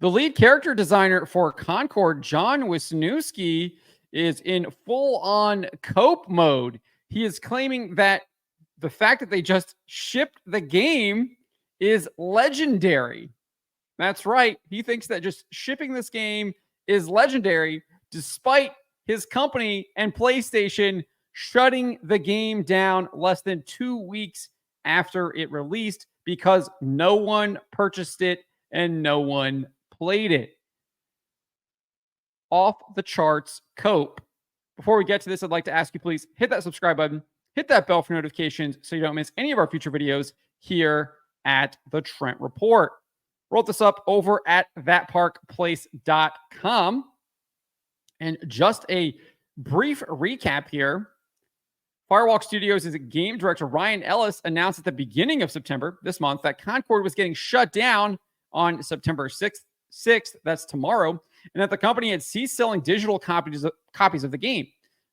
The lead character designer for Concord, John Weisnewski, is in full-on cope mode. He is claiming that the fact that they just shipped the game is legendary. That's right. He thinks that just shipping this game is legendary, despite his company and PlayStation shutting the game down less than 2 weeks after it released because no one purchased it and no one played it. Off the charts cope. Before we get to this, I'd like to ask you, please hit that subscribe button, hit that bell for notifications so you don't miss any of our future videos here at the Trent Report. Wrote this up over at thatparkplace.com. And just a brief recap here. Firewalk Studios' game director Ryan Ellis announced at the beginning of September this month that Concord was getting shut down on September 6th, that's tomorrow, and that the company had ceased selling digital copies of the game.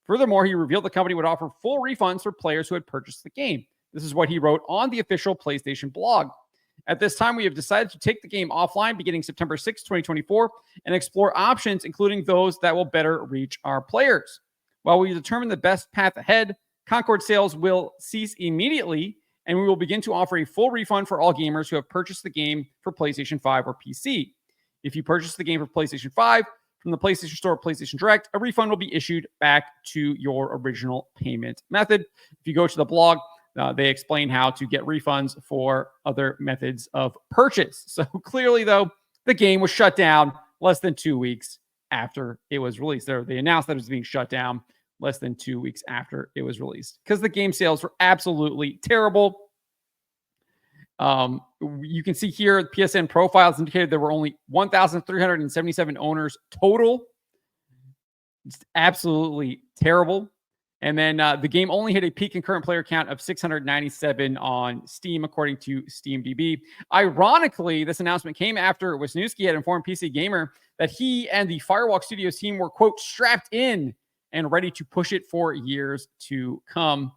Furthermore, he revealed the company would offer full refunds for players who had purchased the game. This is what he wrote on the official PlayStation blog. At this time, we have decided to take the game offline beginning September 6, 2024, and explore options, including those that will better reach our players. While we determine the best path ahead, Concord sales will cease immediately, and we will begin to offer a full refund for all gamers who have purchased the game for PlayStation 5 or PC. If you purchase the game for PlayStation 5 from the PlayStation Store or PlayStation Direct, a refund will be issued back to your original payment method. If you go to the blog, they explain how to get refunds for other methods of purchase. So clearly, though, the game was shut down less than 2 weeks after it was released. They announced that it was being shut down less than 2 weeks after it was released because the game sales were absolutely terrible. You can see here PSN profiles indicated there were only 1,377 owners total. It's absolutely terrible. And then the game only hit a peak concurrent player count of 697 on Steam, according to SteamDB. Ironically, this announcement came after Weisnewski had informed PC Gamer that he and the Firewalk Studios team were, quote, strapped in and ready to push it for years to come.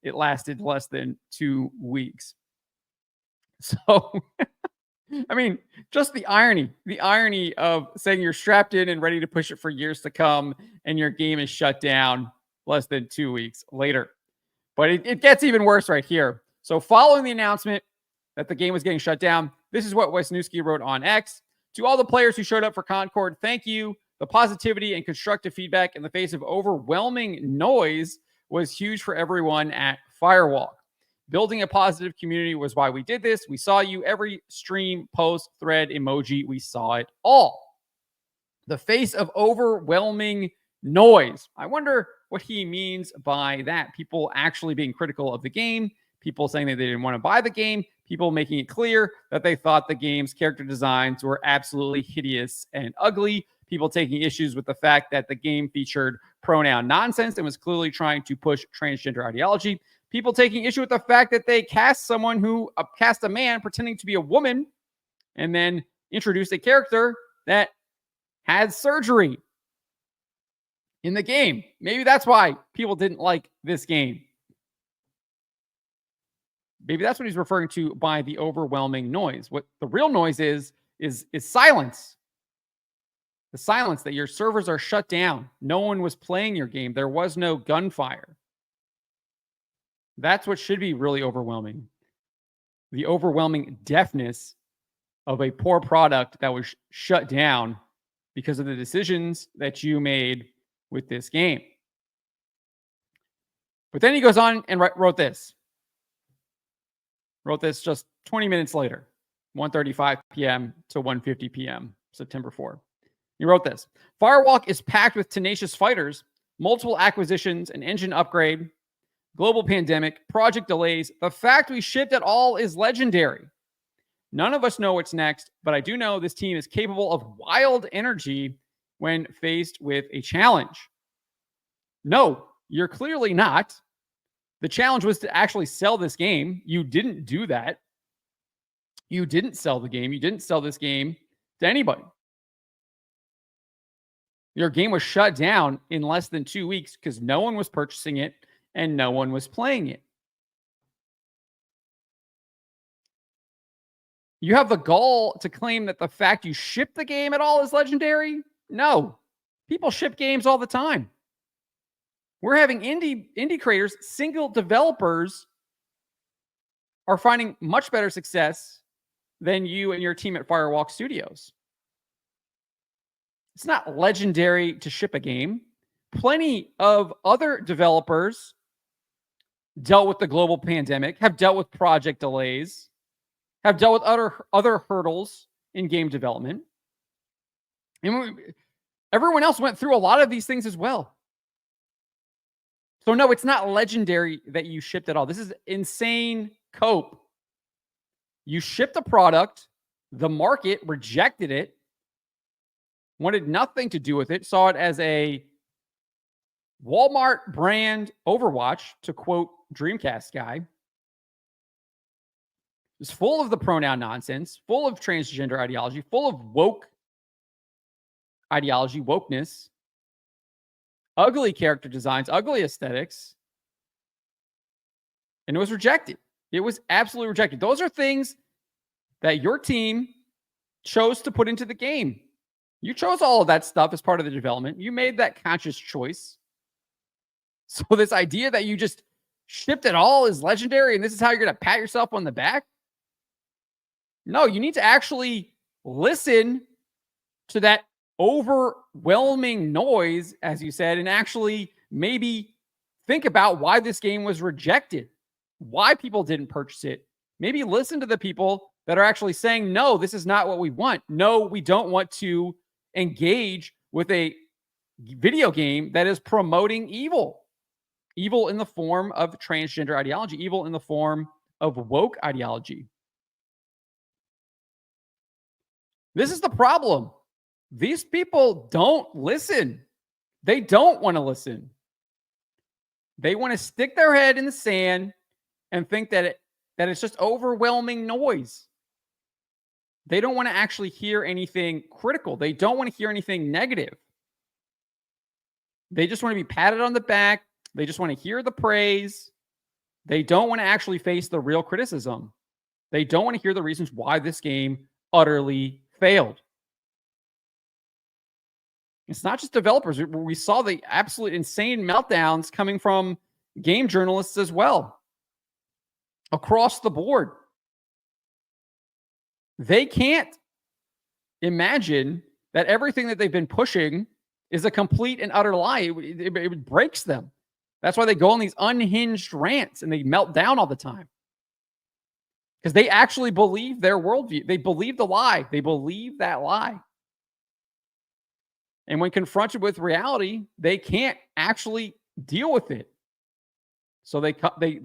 It lasted less than 2 weeks. So, I mean, just the irony of saying you're strapped in and ready to push it for years to come, and your game is shut down less than 2 weeks later. But it gets even worse right here. So following the announcement that the game was getting shut down, this is what Weisnewski wrote on X. To all the players who showed up for Concord, thank you. The positivity and constructive feedback in the face of overwhelming noise was huge for everyone at Firewalk. Building a positive community was why we did this. We saw you every stream, post, thread, emoji. We saw it all. The face of overwhelming noise. I wonder what he means by that. People actually being critical of the game, people saying that they didn't want to buy the game, people making it clear that they thought the game's character designs were absolutely hideous and ugly, people taking issues with the fact that the game featured pronoun nonsense and was clearly trying to push transgender ideology, people taking issue with the fact that they cast someone who cast a man pretending to be a woman and then introduced a character that had surgery in the game. Maybe that's why people didn't like this game. Maybe that's what he's referring to by the overwhelming noise. What the real noise is silence. The silence that your servers are shut down. No one was playing your game. There was no gunfire. That's what should be really overwhelming. The overwhelming deafness of a poor product that was shut down because of the decisions that you made with this game. But then he goes on and wrote this. Wrote this just 20 minutes later, 1:35 p.m. to 1:50 p.m., September 4th. He wrote this. Firewalk is packed with tenacious fighters, multiple acquisitions, an engine upgrade, global pandemic, project delays. The fact we shipped at all is legendary. None of us know what's next, but I do know this team is capable of wild energy when faced with a challenge. No, you're clearly not. The challenge was to actually sell this game. You didn't do that. You didn't sell the game. You didn't sell this game to anybody. Your game was shut down in less than 2 weeks because no one was purchasing it and no one was playing it. You have the gall to claim that the fact you ship the game at all is legendary? No. People ship games all the time. We're having indie creators, single developers are finding much better success than you and your team at Firewalk Studios. It's not legendary to ship a game. Plenty of other developers dealt with the global pandemic, have dealt with project delays, have dealt with other hurdles in game development. And everyone else went through a lot of these things as well. So no, it's not legendary that you shipped it all. This is insane cope. You shipped a product, the market rejected it, wanted nothing to do with it, saw it as a Walmart brand Overwatch, to quote Dreamcast guy. It's full of the pronoun nonsense, full of transgender ideology, full of woke ideology, wokeness, ugly character designs, ugly aesthetics. And it was rejected. It was absolutely rejected. Those are things that your team chose to put into the game. You chose all of that stuff as part of the development. You made that conscious choice. So this idea that you just shipped it all is legendary and this is how you're going to pat yourself on the back? No, you need to actually listen to that overwhelming noise, as you said, and actually maybe think about why this game was rejected, why people didn't purchase it. Maybe listen to the people that are actually saying, no, this is not what we want. No, we don't want to engage with a video game that is promoting evil. Evil in the form of transgender ideology, evil in the form of woke ideology. This is the problem. These people don't listen. They don't want to listen. They want to stick their head in the sand and think that it's just overwhelming noise. They don't want to actually hear anything critical. They don't want to hear anything negative. They just want to be patted on the back. They just want to hear the praise. They don't want to actually face the real criticism. They don't want to hear the reasons why this game utterly failed. It's not just developers. We saw the absolute insane meltdowns coming from game journalists as well. Across the board. They can't imagine that everything that they've been pushing is a complete and utter lie. It breaks them. That's why they go on these unhinged rants and they melt down all the time. Because they actually believe their worldview. They believe the lie. They believe that lie. And when confronted with reality, they can't actually deal with it. So they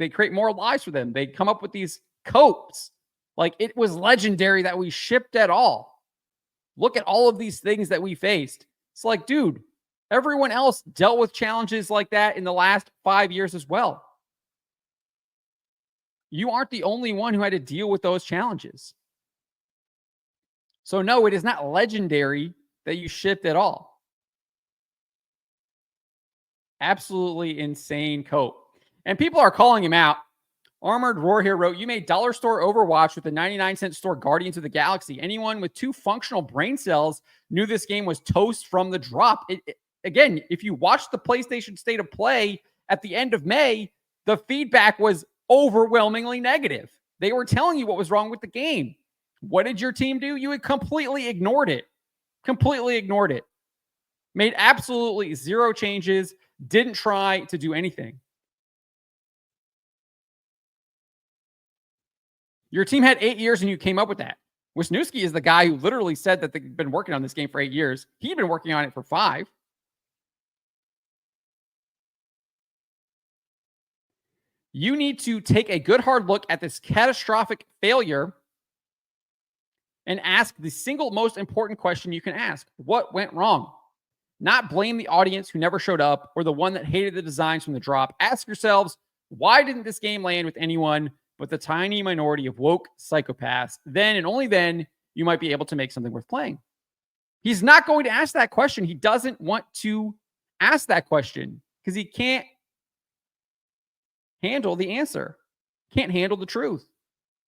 create more lies for them. They come up with these copes. Like, it was legendary that we shipped at all. Look at all of these things that we faced. It's like, dude, everyone else dealt with challenges like that in the last 5 years as well. You aren't the only one who had to deal with those challenges. So no, it is not legendary that you shipped at all. Absolutely insane cope. And people are calling him out. Armored Roar here wrote, you made dollar store Overwatch with a 99-cent store Guardians of the Galaxy. Anyone with 2 functional brain cells knew this game was toast from the drop. Again, if you watch the PlayStation State of Play at the end of May, the feedback was overwhelmingly negative. They were telling you what was wrong with the game. What did your team do? You had completely ignored it. Completely ignored it. Made absolutely zero changes. Didn't try to do anything. Your team had 8 years and you came up with that. Weisnewski is the guy who literally said that they've been working on this game for 8 years. He'd been working on it for 5. You need to take a good hard look at this catastrophic failure and ask the single most important question you can ask. What went wrong? Not blame the audience who never showed up or the one that hated the designs from the drop. Ask yourselves, why didn't this game land with anyone but the tiny minority of woke psychopaths? Then and only then you might be able to make something worth playing. He's not going to ask that question. He doesn't want to ask that question because he can't handle the answer. Can't handle the truth.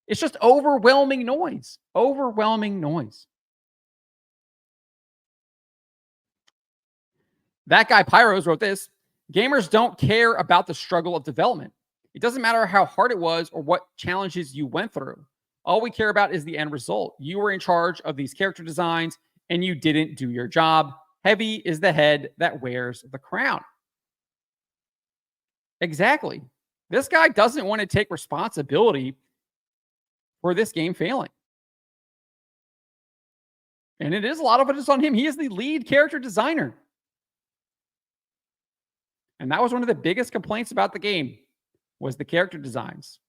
It's just overwhelming noise. Overwhelming noise. That guy Pyros wrote this. Gamers don't care about the struggle of development. It doesn't matter how hard it was or what challenges you went through. All we care about is the end result. You were in charge of these character designs and you didn't do your job. Heavy is the head that wears the crown. Exactly. This guy doesn't want to take responsibility for this game failing. And it is a lot of it is on him. He is the lead character designer. And that was one of the biggest complaints about the game, was the character designs.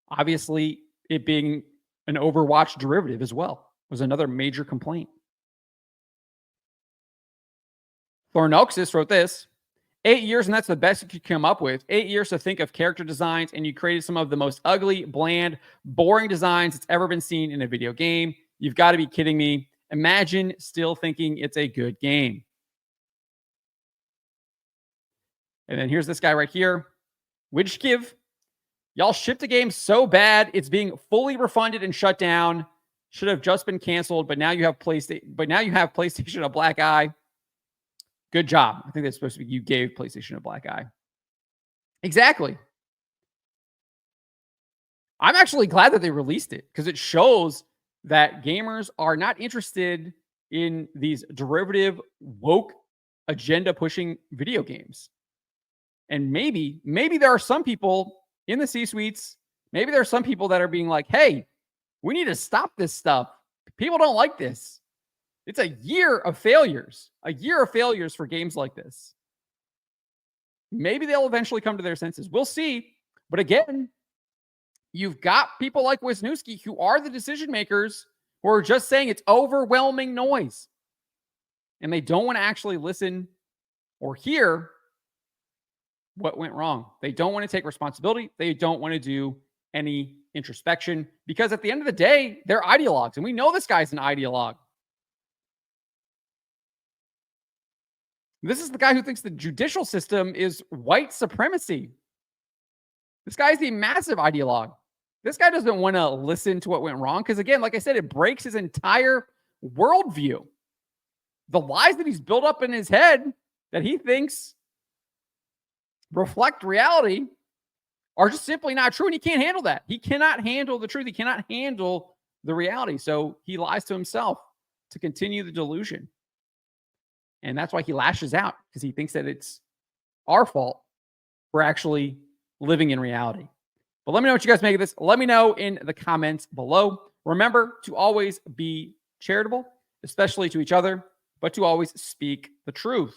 Obviously, it being an Overwatch derivative as well was another major complaint. Thornoxis wrote this. 8 years, and that's the best you could come up with. 8 years to think of character designs, and you created some of the most ugly, bland, boring designs that's ever been seen in a video game. You've got to be kidding me. Imagine still thinking it's a good game. And then here's this guy right here. Wijkiv, y'all shipped a game so bad it's being fully refunded and shut down. Should have just been canceled, but now you have PlayStation a black eye. Good job. I think that's supposed to be you gave PlayStation a black eye. Exactly. I'm actually glad that they released it because it shows that gamers are not interested in these derivative, woke, agenda-pushing video games. And maybe there are some people in the C-suites, maybe there are some people that are being like, hey, we need to stop this stuff. People don't like this. It's a year of failures for games like this. Maybe they'll eventually come to their senses. We'll see. But again, you've got people like Weisnewski who are the decision makers who are just saying it's overwhelming noise. And they don't want to actually listen or hear what went wrong. They don't want to take responsibility. They don't want to do any introspection because at the end of the day, they're ideologues. And we know this guy's an ideologue. This is the guy who thinks the judicial system is white supremacy. This guy's a massive ideologue. This guy doesn't want to listen to what went wrong because, again, like I said, it breaks his entire worldview. The lies that he's built up in his head that he thinks reflect reality are just simply not true, and he can't handle that. He cannot handle the truth. He cannot handle the reality. So he lies to himself to continue the delusion. And that's why he lashes out, because he thinks that it's our fault for actually living in reality. But let me know what you guys make of this. Let me know in the comments below. Remember to always be charitable, especially to each other, but to always speak the truth.